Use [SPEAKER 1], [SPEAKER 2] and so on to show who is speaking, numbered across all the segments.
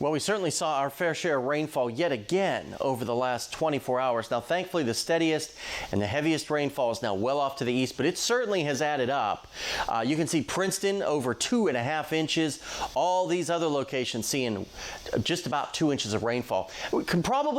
[SPEAKER 1] Well, we certainly saw our fair share of rainfall yet again over the last 24 hours. Now, thankfully, the steadiest and the heaviest rainfall is now well off to the east, but it certainly has added up. You can see Princeton over 2.5 inches. All these other locations seeing just about 2 inches of rainfall. We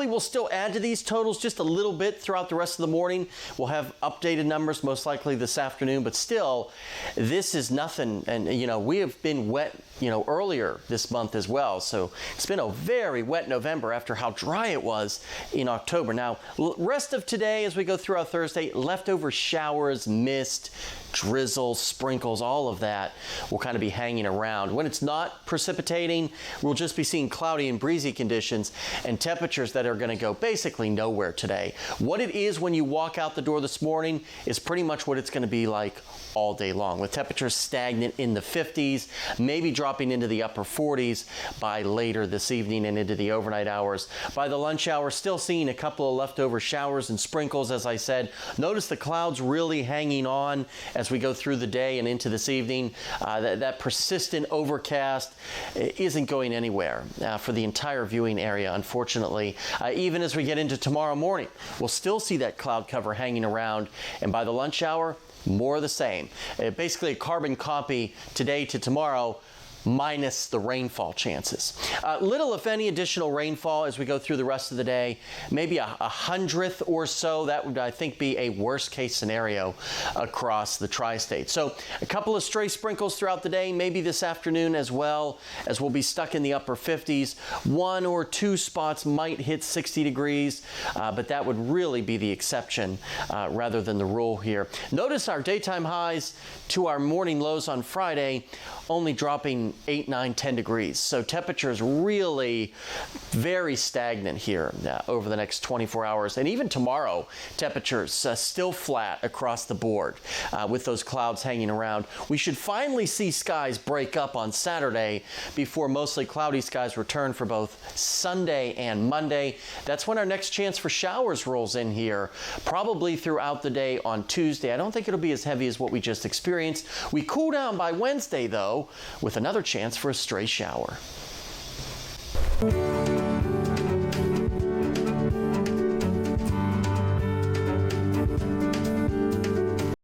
[SPEAKER 1] will still add to these totals just a little bit throughout the rest of the morning. We'll have updated numbers most likely this afternoon, but still, this is nothing. And, we have been wet, earlier this month as well. So it's been a very wet November after how dry it was in October. Now, rest of today as we go throughout Thursday, leftover showers, mist, drizzle, sprinkles, all of that will kind of be hanging around. When it's not precipitating, we'll just be seeing cloudy and breezy conditions and temperatures that are going to go basically nowhere today. What it is when you walk out the door this morning is pretty much what it's going to be like all day long, with temperatures stagnant in the 50s, maybe dropping into the upper 40s by later this evening and into the overnight hours. By the lunch hour, still seeing a couple of leftover showers and sprinkles, as I said. Notice the clouds really hanging on as we go through the day and into this evening. That persistent overcast isn't going anywhere for the entire viewing area, unfortunately. Even as we get into tomorrow morning, we'll still see that cloud cover hanging around, and by the lunch hour, more of the same. Basically a carbon copy today to tomorrow, minus the rainfall chances. Little, if any, additional rainfall as we go through the rest of the day. Maybe a hundredth or so. That would, I think, be a worst case scenario across the tri-state. So a couple of stray sprinkles throughout the day, maybe this afternoon as well, as we'll be stuck in the upper 50s. One or two spots might hit 60 degrees, but that would really be the exception rather than the rule here. Notice our daytime highs to our morning lows on Friday only dropping 8, 9, 10 degrees. So temperatures really very stagnant here over the next 24 hours. And even tomorrow, temperatures still flat across the board with those clouds hanging around. We should finally see skies break up on Saturday before mostly cloudy skies return for both Sunday and Monday. That's when our next chance for showers rolls in here, probably throughout the day on Tuesday. I don't think it'll be as heavy as what we just experienced. We cool down by Wednesday, though, with another chance for a stray shower.